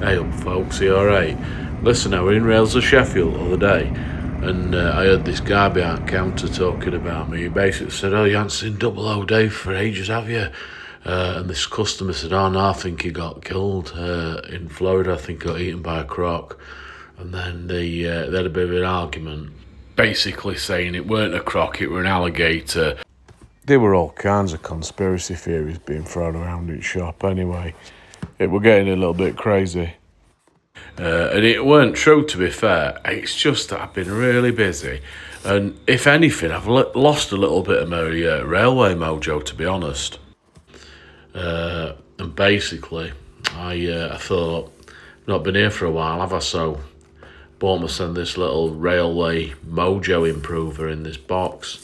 Hey up folks, you alright? Listen, I were in Rails of Sheffield the other day and I heard this guy behind counter talking about me. He basically said, "Oh, you haven't seen Double O Dave for ages, have you?" And this customer said, "Oh no, I think he got killed in Florida. I think he got eaten by a croc." And then they had a bit of an argument, basically saying it weren't a croc, it were an alligator. There were all kinds of conspiracy theories being thrown around in shop anyway. It were getting a little bit crazy. And it weren't true, to be fair. It's just that I've been really busy. And if anything, I've lost a little bit of my railway mojo, to be honest. And basically, I thought, not been here for a while, have I? So, bought myself this little railway mojo improver in this box.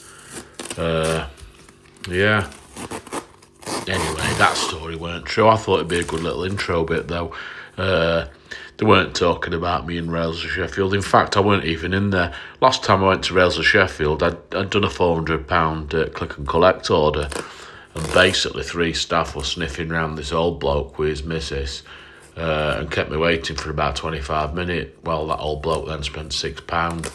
Yeah. Anyway, that story weren't true. I thought it'd be a good little intro bit, though. They weren't talking about me in Rails of Sheffield. In fact, I weren't even in there. Last time I went to Rails of Sheffield, I'd done a £400 click and collect order. And basically 3 staff were sniffing round this old bloke with his missus and kept me waiting for about 25 minutes. Well, that old bloke then spent £6.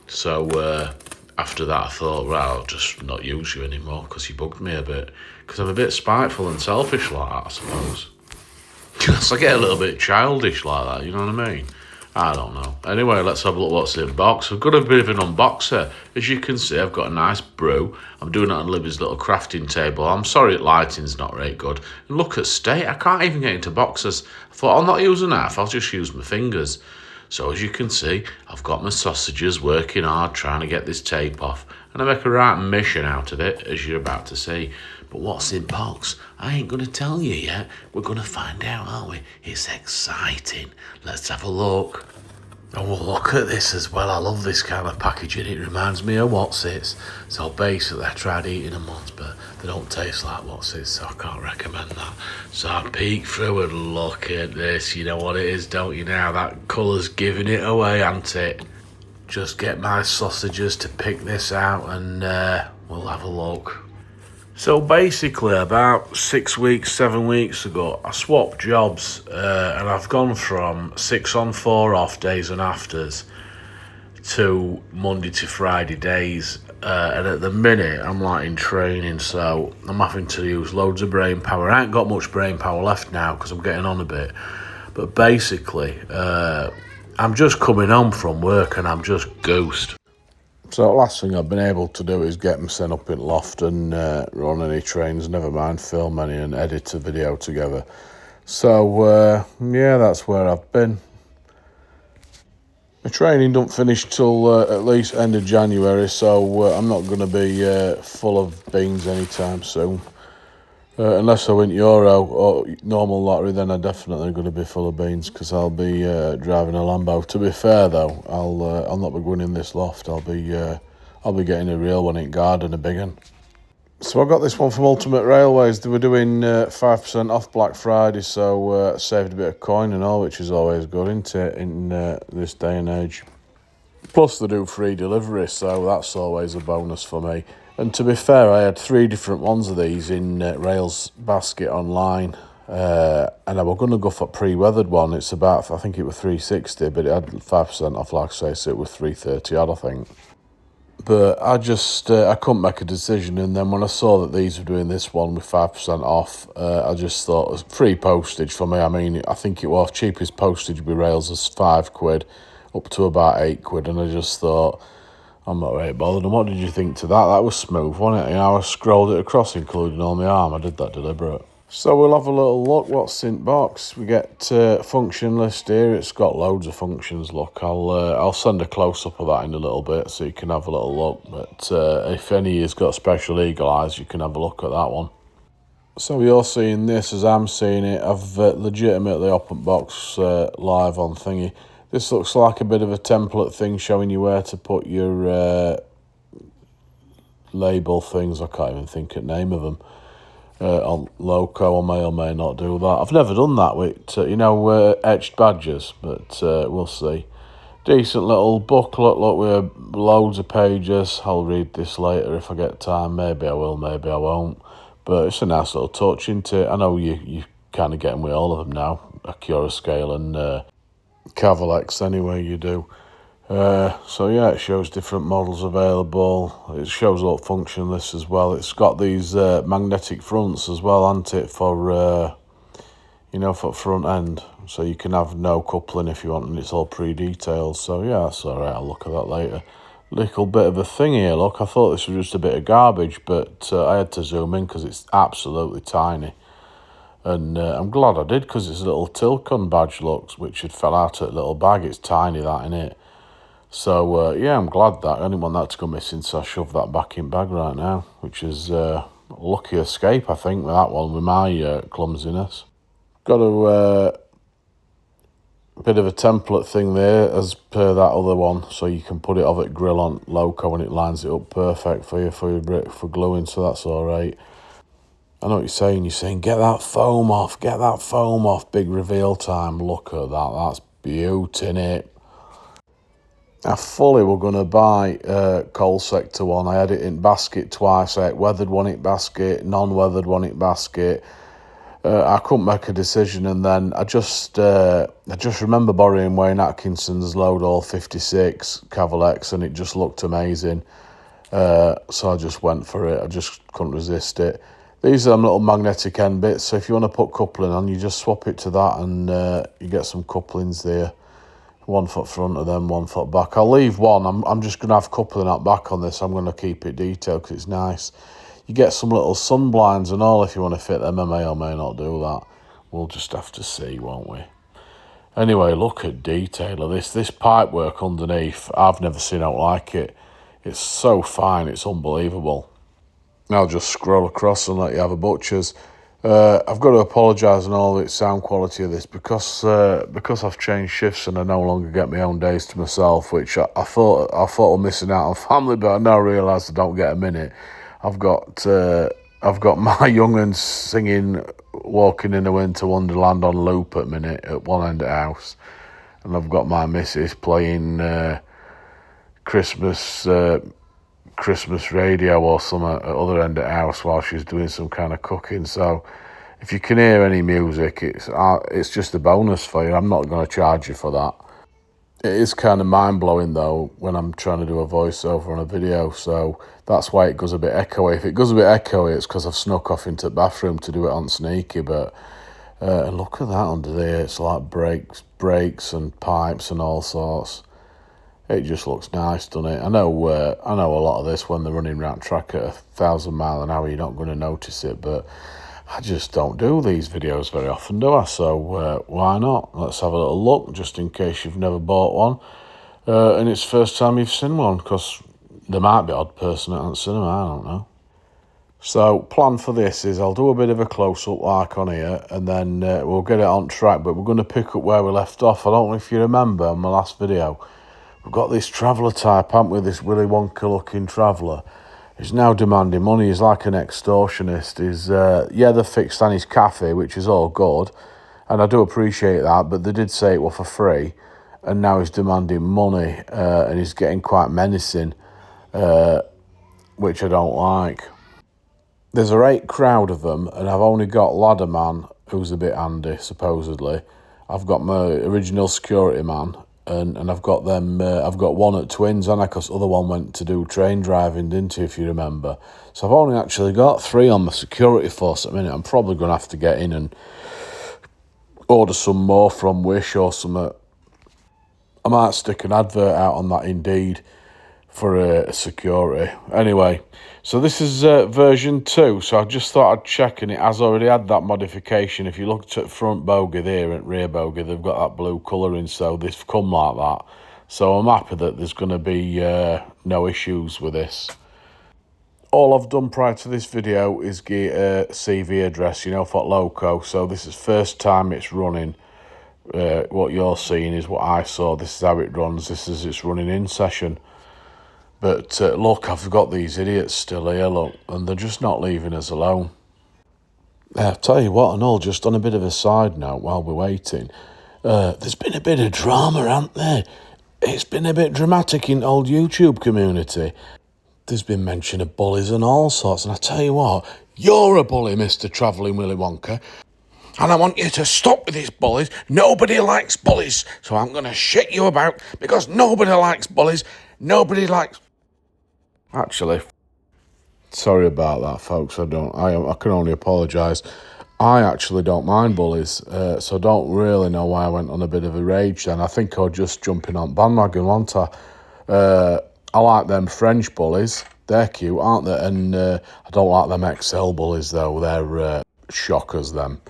So after that, I thought, right, I'll just not use you anymore because he bugged me a bit. Because I'm a bit spiteful and selfish like that, I suppose. So I get a little bit childish like that, you know what I mean? I don't know. Anyway, let's have a look what's in the box. I've got a bit of an unboxer. As you can see, I've got a nice brew. I'm doing it on Libby's little crafting table. I'm sorry lighting's not very good. And look at state, I can't even get into boxes. I thought, I'll not use a knife, I'll just use my fingers. So as you can see, I've got my sausages working hard trying to get this tape off. And I make a right mission out of it, as you're about to see. But what's in box? I ain't going to tell you yet. We're going to find out, aren't we? It's exciting. Let's have a look. Oh, well, look at this as well. I love this kind of packaging. It reminds me of What's-Its. So basically, I tried eating them once, but they don't taste like What's-Its, so I can't recommend that. So I peek through and look at this. You know what it is, don't you now? That colour's giving it away, ain't it? Just get my sausages to pick this out and we'll have a look. So basically, about 6 weeks, 7 weeks ago, I swapped jobs and I've gone from 6 on 4 off days and afters to Monday to Friday days. And at the minute, I'm like in training, so I'm having to use loads of brain power. I ain't got much brain power left now because I'm getting on a bit. But basically, I'm just coming home from work and I'm just goosed. So the last thing I've been able to do is get myself up in loft and run any trains, never mind film any and edit a video together. So yeah, that's where I've been. My training don't finish till at least end of January, so I'm not going to be full of beans anytime soon. Unless I win Euro or normal lottery, then I'm definitely going to be full of beans because I'll be driving a Lambo. To be fair, though, I'll not be winning this loft. I'll be getting a real one in garden, a big one. So I got this one from Ultimate Railways. They were doing 5% off Black Friday, so saved a bit of coin and all, which is always good, isn't it, in this day and age. Plus, they do free delivery, so that's always a bonus for me. And to be fair, I had 3 different ones of these in Rails Basket online. And I was going to go for a pre-weathered one. It's about, I think it was 360, but it had 5% off, like I say, so it was 330 odd, I think. But I just, I couldn't make a decision. And then when I saw that these were doing this one with 5% off, I just thought it was free postage for me. I mean, I think it was cheapest postage with Rails is £5, up to about £8. And I just thought, I'm not really bothered. And what did you think to that? That was smooth, wasn't it? You know, I scrolled it across, including all my arm. I did that deliberate. So we'll have a little look what's in box. We get function list here. It's got loads of functions. Look, I'll send a close-up of that in a little bit so you can have a little look. But if any has got special eagle eyes, you can have a look at that one. So you're seeing this as I'm seeing it. I've legitimately opened box live on thingy. This looks like a bit of a template thing showing you where to put your label things. I can't even think of the name of them. On loco, I may or may not do that. I've never done that with, etched badges, but we'll see. Decent little booklet, look, with loads of pages. I'll read this later if I get time. Maybe I will, maybe I won't. But it's a nice little touch, isn't it? I know you kind of getting with all of them now. accurascale and CAVALEX anyway, you do. So yeah, it shows different models available. It shows all function lists as well. It's got these magnetic fronts as well, hasn't it, for for front end. So you can have no coupling if you want, and it's all pre-detailed. So yeah, that's all right. I'll look at that later. Little bit of a thing here, look. I thought this was just a bit of garbage, but I had to zoom in because it's absolutely tiny. And I'm glad I did, because it's a little Tilcon badge, looks, which had fell out of a little bag. It's tiny, that, innit? So, yeah, I'm glad that. I didn't want that to go missing, so I shoved that back in bag right now, which is a lucky escape, I think, with that one, with my clumsiness. Got a bit of a template thing there, as per that other one, so you can put it over at grill on loco and it lines it up perfect for you for gluing, so that's all right. I know what you're saying. You're saying, get that foam off, big reveal time. Look at that, that's beauty, innit? I fully were going to buy coal sector one. I had it in basket twice. I had weathered one in basket, non-weathered one in basket. I couldn't make a decision, and then I just remember borrowing Wayne Atkinson's Load All 56 CAVALEX, and it just looked amazing. So I just went for it. I just couldn't resist it. These are little magnetic end bits, so if you want to put coupling on, you just swap it to that, and you get some couplings there. 1 foot front of them, 1 foot back. I'll leave one. I'm just going to have coupling out back on this. I'm going to keep it detailed because it's nice. You get some little sun blinds and all if you want to fit them. I may or may not do that. We'll just have to see, won't we? Anyway, look at detail of this. This pipe work underneath, I've never seen out like it. It's so fine, it's unbelievable. I'll just scroll across and let you have a butcher's. I've got to apologise on all the sound quality of this because I've changed shifts and I no longer get my own days to myself, which I thought I was missing out on family, but I now realise I don't get a minute. I've got my young'uns singing "Walking in a Winter Wonderland" on loop at minute at one end of the house, and I've got my missus playing Christmas radio or something at the other end of the house while she's doing some kind of cooking. So if you can hear any music, it's just a bonus for you. I'm not going to charge you for that. It is kind of mind-blowing, though, when I'm trying to do a voiceover on a video, so that's why it goes a bit echoey. If it goes a bit echoey, it's because I've snuck off into the bathroom to do it on sneaky, but and look at that under there. It's like brakes and pipes and all sorts. It just looks nice, doesn't it? I know a lot of this, when they're running round track at 1,000 miles an hour, you're not going to notice it, but I just don't do these videos very often, do I? So why not? Let's have a little look, just in case you've never bought one. And it's the first time you've seen one, because there might be an odd person that hasn't seen them, I don't know. So plan for this is I'll do a bit of a close-up like on here, and then we'll get it on track, but we're going to pick up where we left off. I don't know if you remember on my last video, we've got this traveller type, haven't we? This Willy Wonka-looking traveller. He's now demanding money. He's like an extortionist. They're fixed on his cafe, which is all good, and I do appreciate that, but they did say it was for free, and now he's demanding money, and he's getting quite menacing, which I don't like. There's a great crowd of them, and I've only got Ladderman, who's a bit handy, supposedly. I've got my original security man, and I've got them. I've got one at Twins, and because the other one went to do train driving, didn't he, if you remember? So I've only actually got 3 on my security force at the minute. I'm probably going to have to get in and order some more from Wish or something. I might stick an advert out on that Indeed for security. Anyway, so this is version 2, so I just thought I'd check, and it has already had that modification. If you looked at front bogey there and rear bogey, they've got that blue colouring, so they've come like that. So I'm happy that there's going to be no issues with this. All I've done prior to this video is get a CV address, for loco, so this is first time it's running. What you're seeing is what I saw. This is how it runs. This is its running in session. But look, I've got these idiots still here, look, and they're just not leaving us alone. I'll tell you what, and all, just on a bit of a side note while we're waiting, there's been a bit of drama, hasn't there? It's been a bit dramatic in the old YouTube community. There's been mention of bullies and all sorts, and I tell you what, you're a bully, Mr. Travelling Willy Wonka. And I want you to stop with these bullies. Nobody likes bullies. So I'm going to shit you about because nobody likes bullies. Nobody likes... Actually, sorry about that, folks. I can only apologise. I actually don't mind bullies, so don't really know why I went on a bit of a rage then. I think I was just jumping on bandwagon, wasn't I? I like them French bullies. They're cute, aren't they? And I don't like them XL bullies, though. They're shockers, them.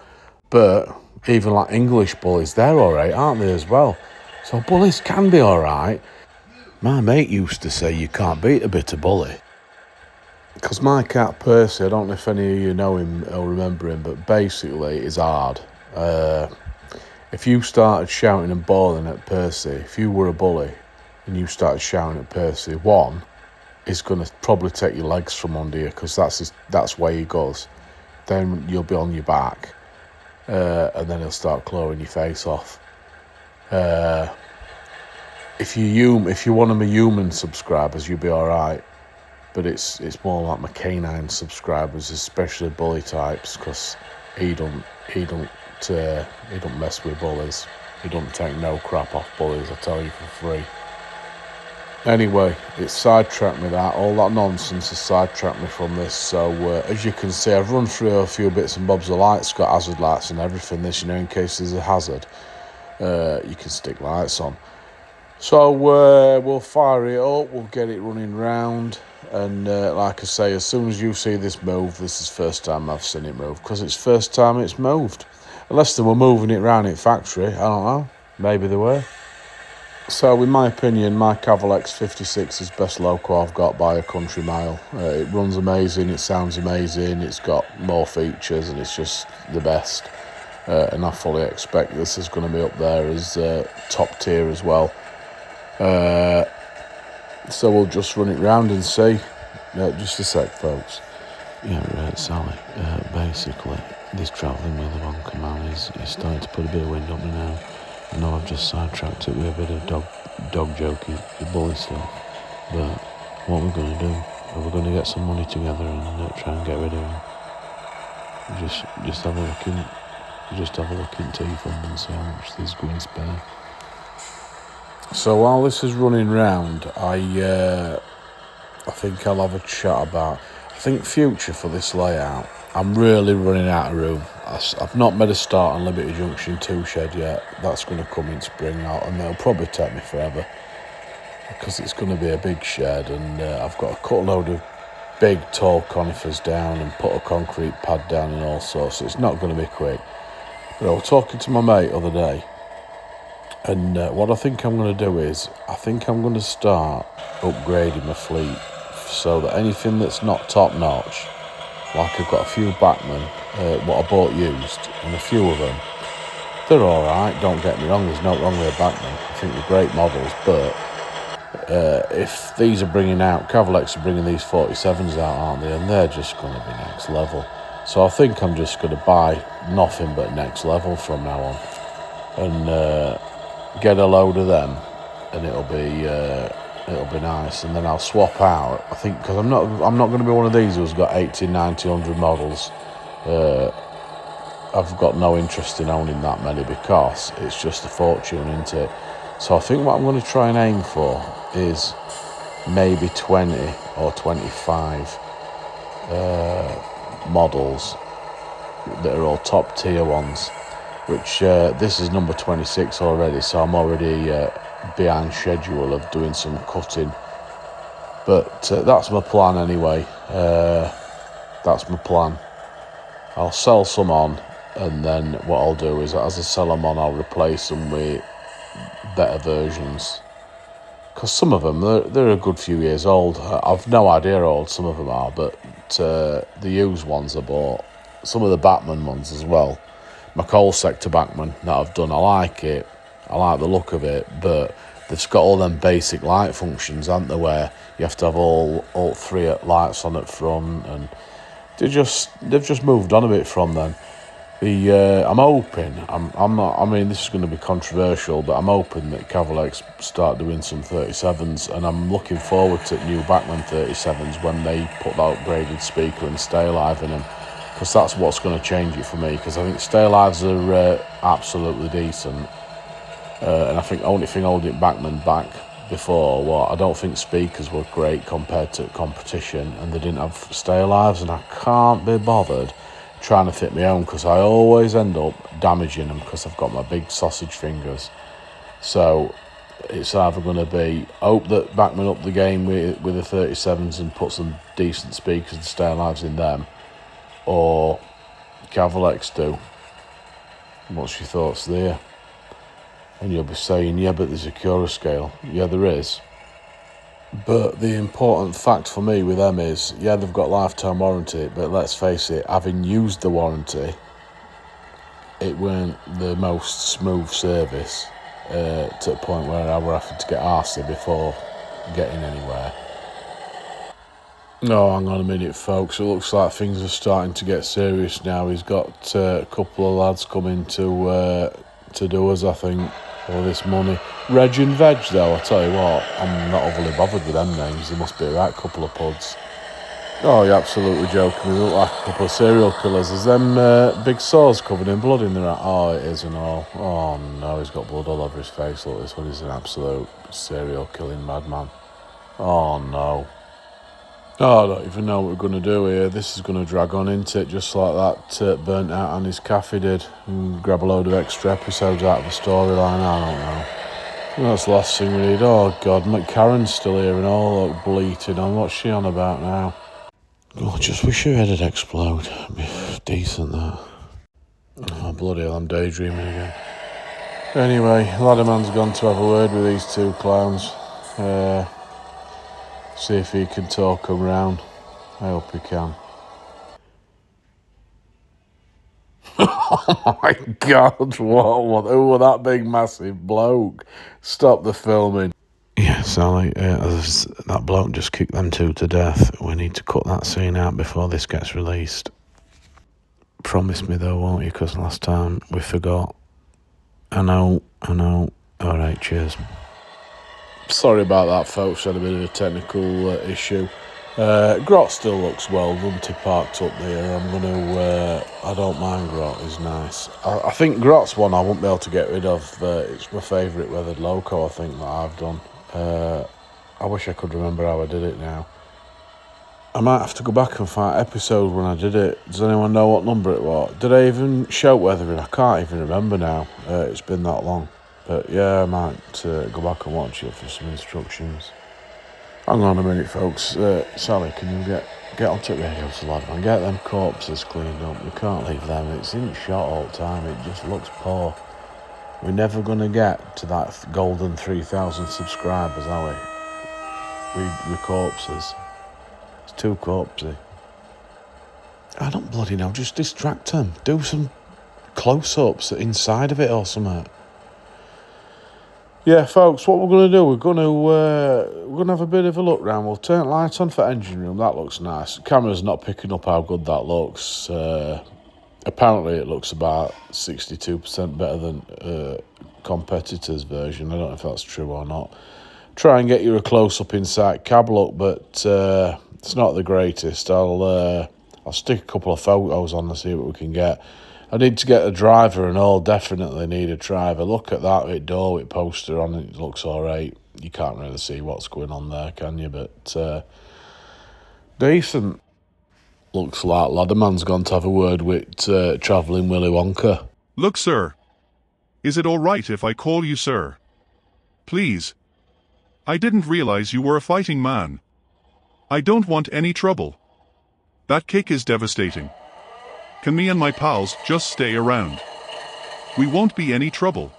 But even like English bullies, they're all right, aren't they, as well? So bullies can be all right. My mate used to say you can't beat a bitter bully. Because my cat Percy, I don't know if any of you know him or remember him, but basically he's hard. If you started shouting and bawling at Percy, if you were a bully and you started shouting at Percy, one, he's going to probably take your legs from under you because that's where he goes. Then you'll be on your back, and then he'll start clawing your face off. If you're one of my human subscribers, you'll be all right. But it's more like my canine subscribers, especially bully types, because he don't mess with bullies. He don't take no crap off bullies, I tell you for free. Anyway, it sidetracked me that. All that nonsense has sidetracked me from this. So as you can see, I've run through a few bits and bobs of lights, got hazard lights and everything. This, in case there's a hazard, you can stick lights on. So we'll fire it up, we'll get it running round, and like I say, as soon as you see this move, this is the first time I've seen it move, because it's first time it's moved. Unless they were moving it round at factory, I don't know, maybe they were. So in my opinion, my CAVALEX 56 is best loco I've got by a country mile. It runs amazing, it sounds amazing, it's got more features, and it's just the best. And I fully expect this is going to be up there as top tier as well. So we'll just run it round and see. Just a sec, folks. Yeah, right, Sally. Basically, this travelling with the one command is starting to put a bit of wind up me now. I know I've just sidetracked it with a bit of dog jokey, the bully stuff. But what we're going to do, we're going to get some money together and try and get rid of him. Just have a look in T-Fund and see how much there's going spare. So while this is running round, I think I'll have a chat about, I think future for this layout. I'm really running out of room. I've not made a start on Liberty Junction 2 shed yet. That's going to come in spring out, and it'll probably take me forever because it's going to be a big shed, and I've got to cut a load of big tall conifers down and put a concrete pad down and all sorts. So it's not going to be quick. But I was talking to my mate the other day, and what I think I'm going to do is, I think I'm going to start upgrading my fleet so that anything that's not top notch, like I've got a few bachmann, what I bought used, and a few of them, they're all right, don't get me wrong, there's no wrong with a bachmann. I think they're great models, but if these are bringing out, CAVALEX are bringing these 47s out, aren't they, and they're just going to be next level. So I think I'm just going to buy nothing but next level from now on, and get a load of them, and it'll be nice. And then I'll swap out, I think, because I'm not going to be one of these who's got 80, 90, 100 models. I've got no interest in owning that many because it's just a fortune, isn't it? So I think what I'm going to try and aim for is maybe 20 or 25 models that are all top tier ones, which this is number 26 already, so I'm already behind schedule of doing some cutting. But that's my plan anyway. That's my plan. I'll sell some on, and then what I'll do is, as I sell them on, I'll replace them with better versions. Because some of them, they're a good few years old. I've no idea how old some of them are, but the used ones I bought, some of the bachmann ones as well, my coal sector bachmann that I've done, I like it. I like the look of it, but they've got all them basic light functions, haven't they, where you have to have all three lights on at front, and they've just moved on a bit from then. I'm hoping, I'm not, I mean, this is going to be controversial, but I'm hoping that CAVALEX start doing some 37s, and I'm looking forward to new bachmann 37s when they put that upgraded speaker and stay alive in them, because that's what's going to change it for me, because I think stay lives are absolutely decent, and I think only thing holding Bachmann back before, I don't think speakers were great compared to competition, and they didn't have stay lives, and I can't be bothered trying to fit my own, because I always end up damaging them because I've got my big sausage fingers. So it's either going to be hope that Bachmann up the game with the 37s and put some decent speakers and stay lives in them, or CAVALEX do. What's your thoughts there? And you'll be saying, yeah, but there's a accurascale. Yeah, there is. But the important fact for me with them is, yeah, they've got lifetime warranty, but let's face it, having used the warranty, it weren't the most smooth service to the point where I were having to get arsey before getting anywhere. No, hang on a minute, folks. It looks like things are starting to get serious now. He's got a couple of lads coming to do us, I think, for this money. Reg and Veg, though, I tell you what, I'm not overly bothered with them names. They must be a right couple of puds. Oh, you're absolutely joking. They look like a couple of serial killers. There's them big sores covered in blood in their eye. Oh, it is and all. Oh, no, he's got blood all over his face. Look, this one is an absolute serial killing madman. Oh, no. Oh, I don't even know what we're going to do here. This is going to drag on, isn't it? Just like that Burnt Out on his cafe did. And grab a load of extra episodes out of the storyline. I don't know. That's the last thing we need. Oh, God, McCarran's still here and all, look, bleating on. What's she on about now? Oh, I just wish her head'd explode. It'd be decent, that. Oh, bloody hell, I'm daydreaming again. Anyway, Ladderman's gone to have a word with these two clowns. See if he can talk them round. I hope he can. Oh my God, what? Who was that big massive bloke? Stop the filming. Yeah, Sally, that bloke just kicked them two to death. We need to cut that scene out before this gets released. Promise me though, won't you? Because last time we forgot. I know. Alright, cheers. Sorry about that, folks. Had a bit of a technical issue. Grot still looks well done to parked up there. I don't mind Grot, he's nice. I think Grot's one I won't be able to get rid of. It's my favourite weathered loco, I think, that I've done. I wish I could remember how I did it now. I might have to go back and find episode when I did it. Does anyone know what number it was? Did I even shout weathering? I can't even remember now. It's been that long. But yeah, I might go back and watch it for some instructions. Hang on a minute, folks. Sally, can you get onto the radio to lad and get them corpses cleaned up? We can't leave them. It's in shot all the time. It just looks poor. We're never going to get to that golden 3,000 subscribers, are we? We're corpses. It's too corpsey. I don't bloody know. Just distract them. Do some close-ups inside of it or something. Yeah, folks, what we're going to do, we're going to have a bit of a look round. We'll turn lights on for engine room. That looks nice. The camera's not picking up how good that looks. Apparently, it looks about 62% better than competitors' version. I don't know if that's true or not. Try and get you a close-up inside cab look, but it's not the greatest. I'll stick a couple of photos on to see what we can get. I need to get a driver and all, definitely need a driver. Look at that with door with poster on it, looks alright. You can't really see what's going on there, can you? But decent. Looks like Ladderman's gone to have a word with travelling Willy Wonka. Look, sir. Is it all right if I call you sir? Please. I didn't realize you were a fighting man. I don't want any trouble. That kick is devastating. Can me and my pals just stay around? We won't be any trouble.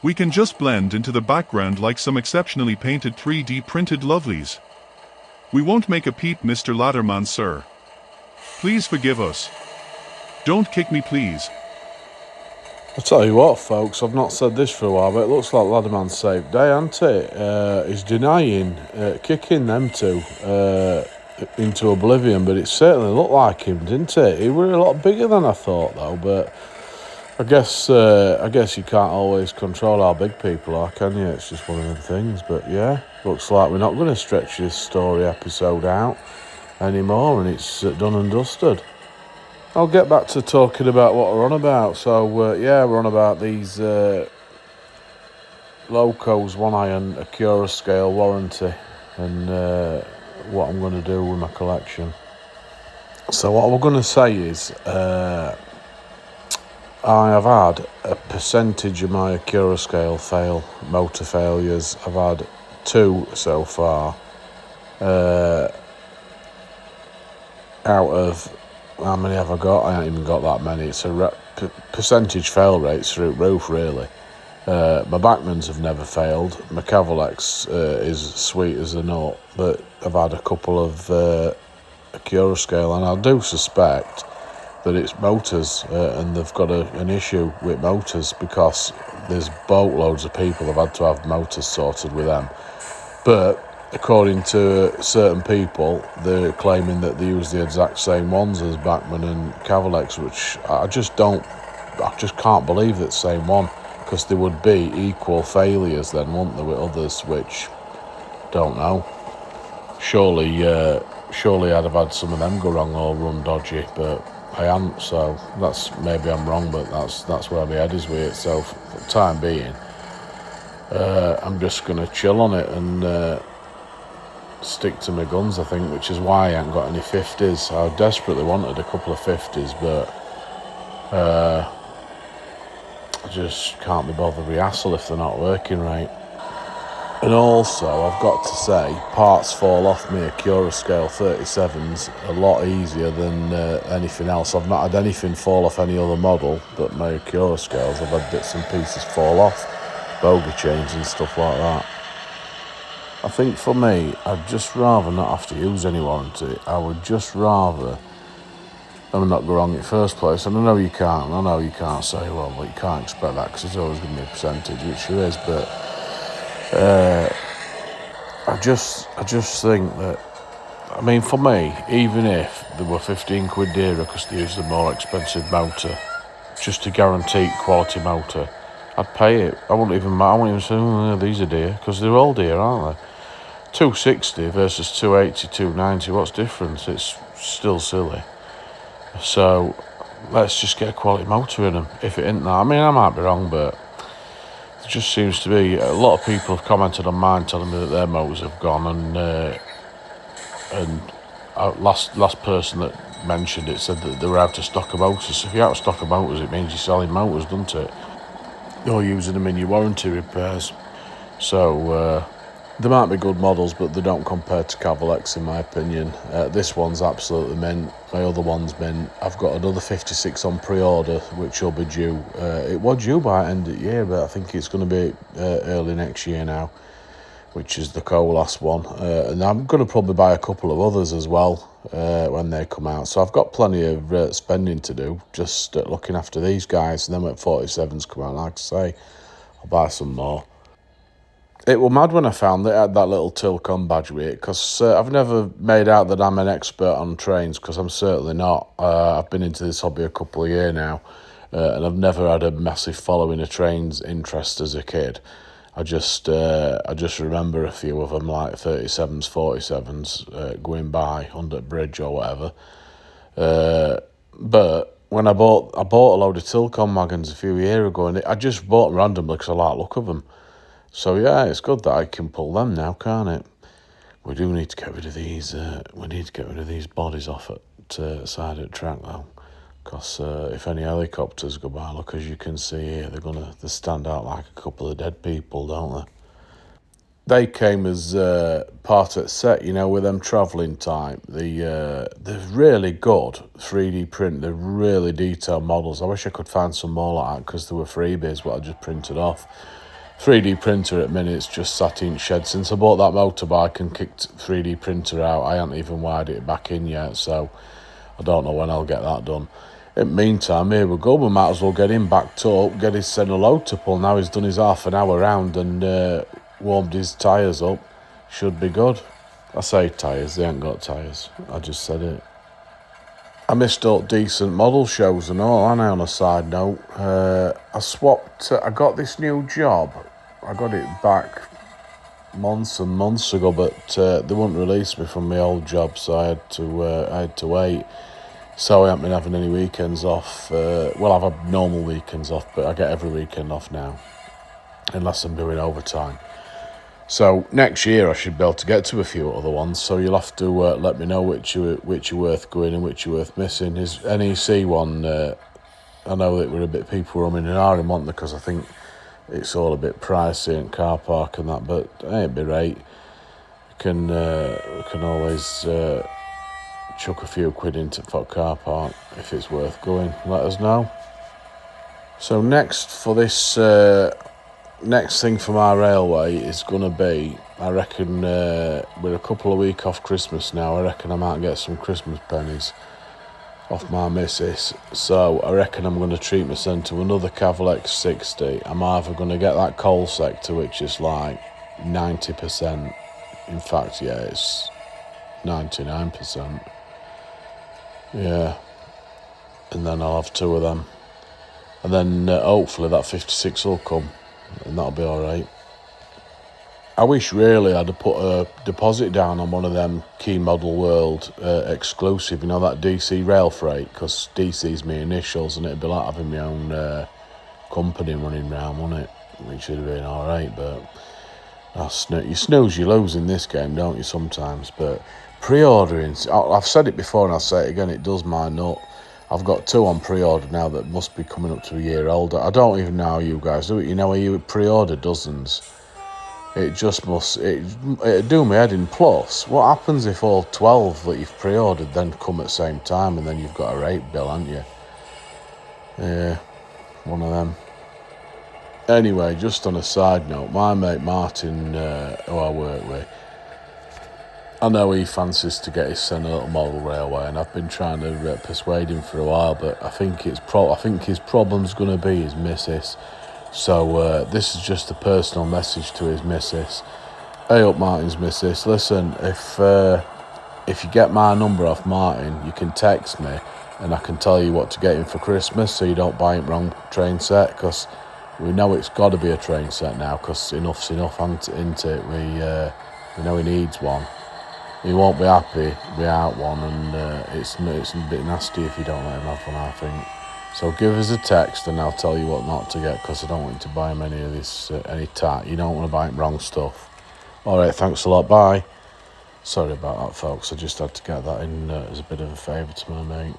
We can just blend into the background like some exceptionally painted 3D printed lovelies. We won't make a peep, Mr. Ladderman, sir. Please forgive us. Don't kick me, please. I'll tell you what, folks, I've not said this for a while, but it looks like Ladderman's safe day, hasn't it? He's denying kicking them two into oblivion, but it certainly looked like him, didn't it? He were a lot bigger than I thought, though, but I guess you can't always control how big people are, can you? It's just one of them things, but yeah, looks like we're not going to stretch this story episode out anymore, and it's done and dusted. I'll get back to talking about what we're on about. So, yeah, we're on about these locos, 1 iron, accurascale warranty, and what I'm going to do with my collection. So what we're going to say is I have had a percentage of my accurascale motor failures. I've had 2 so far. Out of how many have I got? I haven't even got that many. It's a percentage fail rates through roof, really. My bachmanns have never failed. My CAVALEX is sweet as a nut, but I've had a couple of accurascale, and I do suspect that it's motors, and they've got an issue with motors, because there's boatloads of people have had to have motors sorted with them. But according to certain people, they're claiming that they use the exact same ones as Bachmann and CAVALEX, which I just can't believe it's the same one, because there would be equal failures then, wouldn't there, with others, which, don't know. Surely I'd have had some of them go wrong or run dodgy, but I haven't, so maybe I'm wrong, but that's where my head is with it. So for the time being, I'm just going to chill on it and stick to my guns, I think, which is why I haven't got any 50s. I desperately wanted a couple of 50s, but I just can't be bothered with hassle if they're not working right. And also, I've got to say, parts fall off me accurascale 37s a lot easier than anything else. I've not had anything fall off any other model, but my accurascales, I've had bits and pieces fall off, bogie chains and stuff like that. I think for me, I'd just rather not have to use any warranty. I would just rather not go wrong in the first place. And I know you can't say, well, you can't expect that, because there's always going to be a percentage, which there is, but I just think that, I mean, for me, even if there were 15 quid dearer because they used a more expensive motor, just to guarantee quality motor, I'd pay it. I wouldn't even say, oh, these are dear, because they're all dear, aren't they? 260 versus 280, 290, what's the difference? It's still silly. So let's just get a quality motor in them, if it ain't that. I mean, I might be wrong, but it just seems to be, a lot of people have commented on mine telling me that their motors have gone, and last person that mentioned it said that they were out of stock of motors. So if you're out of stock of motors, it means you're selling motors, doesn't it? You're using them in your warranty repairs. So there might be good models, but they don't compare to CAVALEX, in my opinion. This one's absolutely mint. My other one's mint. I've got another 56 on pre-order, which will be due. It was due by the end of the year, but I think it's going to be early next year now, which is the Colas one. And I'm going to probably buy a couple of others as well when they come out. So I've got plenty of spending to do, just looking after these guys. And then when 47s come out, like I say, I'll buy some more. It was mad when I found that it had that little Tilcon badge with it, because I've never made out that I'm an expert on trains, because I'm certainly not. I've been into this hobby a couple of years now, and I've never had a massive following of trains interest as a kid. I just remember a few of them, like 37s, 47s, going by under the bridge or whatever. But when I bought a load of Tilcon wagons a few years ago, and I just bought them randomly because I like the look of them. So yeah, it's good that I can pull them now, can't it? We do need to get rid of these. We need to get rid of these bodies off at side of the track though, because if any helicopters go by, look, as you can see here, they stand out like a couple of dead people, don't they? They came as part of the set, you know, with them travelling type. They're really good 3D print. They're really detailed models. I wish I could find some more like that, because they were freebies, but I just printed off. 3D printer at minutes just sat in shed. Since I bought that motorbike and kicked 3D printer out, I haven't even wired it back in yet, so I don't know when I'll get that done. In the meantime, here we go. We might as well get him backed up, get his center load to pull. Now he's done his half an hour round and warmed his tyres up. Should be good. I say tyres, they ain't got tyres. I just said it. I missed out decent model shows and all, and on a side note, I got this new job. I got it back months and months ago, but they wouldn't release me from my old job, so I had to wait. So I haven't been having any weekends off. Well, I've had normal weekends off, but I get every weekend off now, unless I'm doing overtime. So next year I should be able to get to a few other ones. So you'll have to let me know which are worth going and which are worth missing. His NEC one, I know that we're a bit people roaming in Ireland, weren't they? Because I think it's all a bit pricey and car park and that, but it ain't be right. We can always chuck a few quid into for car park if it's worth going. Let us know. So next for this. Next thing for my railway is going to be, I reckon, we're a couple of weeks off Christmas now. I reckon I might get some Christmas pennies off my missus. So I reckon I'm going to treat myself to another CAVALEX 60. I'm either going to get that coal sector, which is like 90%. In fact, yeah, it's 99%. Yeah. And then I'll have two of them. And then hopefully that 56 will come. And that'll be alright. I wish really I'd have put a deposit down on one of them Key Model World exclusive, you know, that DC rail freight, because DC's my initials and it'd be like having my own company running round, wouldn't it? Which would have been alright, but you snooze, you lose in this game, don't you, sometimes? But pre-ordering, I've said it before and I'll say it again, it does my nut. I've got two on pre-order now that must be coming up to a year older. I don't even know how you guys do it. You know, where you pre-order dozens. It just must... It'd do me head in. Plus, what happens if all 12 that you've pre-ordered then come at the same time and then you've got a rate bill, haven't you? Yeah, one of them. Anyway, just on a side note, my mate Martin, who I work with, I know he fancies to get his son a little model railway, and I've been trying to persuade him for a while, but I think his problem's going to be his missus. So this is just a personal message to his missus. Hey up, Martin's missus. Listen, if you get my number off Martin, you can text me, and I can tell you what to get him for Christmas, so you don't buy him wrong train set, because we know it's got to be a train set now, because enough's enough, isn't it? We know he needs one. He won't be happy without one, and it's a bit nasty if you don't let him have one, I think. So give us a text and I'll tell you what not to get, because I don't want you to buy him any of this, any tat. You don't want to buy him wrong stuff. Alright, thanks a lot, bye. Sorry about that, folks, I just had to get that in as a bit of a favour to my mate.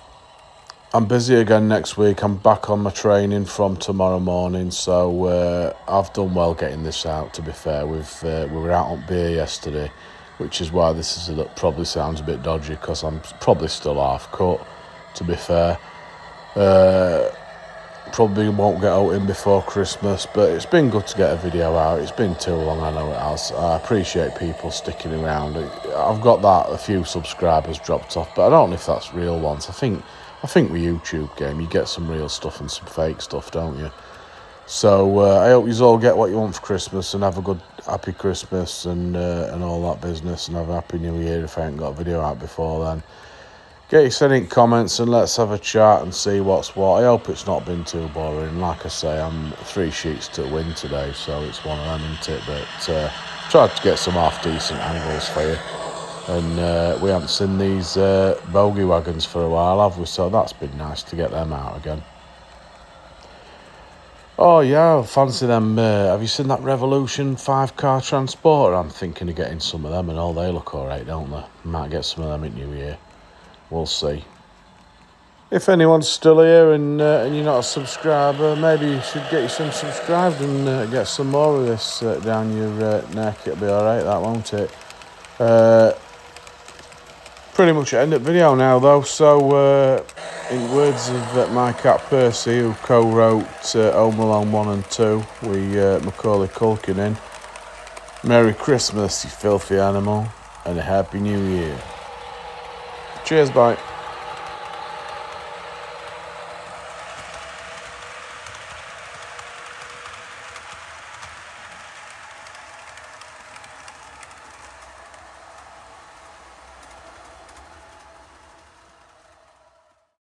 I'm busy again next week. I'm back on my training from tomorrow morning, so I've done well getting this out, to be fair. We were out on beer yesterday, which is why this probably sounds a bit dodgy, because I'm probably still half cut, to be fair. Probably won't get out in before Christmas, but it's been good to get a video out. It's been too long, I know it has. I appreciate people sticking around. I've got that a few subscribers dropped off, but I don't know if that's real ones. I think with YouTube game, you get some real stuff and some fake stuff, don't you? So I hope you all get what you want for Christmas and have a good, happy Christmas and all that business, and have a happy New Year if I ain't got a video out before then. Get your sending comments and let's have a chat and see what's what. I hope it's not been too boring. Like I say, I'm 3 sheets to win today, so it's one of them, isn't it? But tried to get some half-decent angles for you. And we haven't seen these bogey wagons for a while, have we? So that's been nice to get them out again. Oh yeah, I fancy them. Have you seen that Revolution 5-car transporter? I'm thinking of getting some of them, and all they look alright, don't they? Might get some of them in New Year. We'll see. If anyone's still here and you're not a subscriber, maybe you should get yourself subscribed and get some more of this down your neck. It'll be alright, that, won't it? Pretty much end of video now, though. So, in words of my cat Percy, who co-wrote Home Alone 1 and 2 with Macaulay Culkin in, Merry Christmas, you filthy animal, and a Happy New Year. Cheers, bye.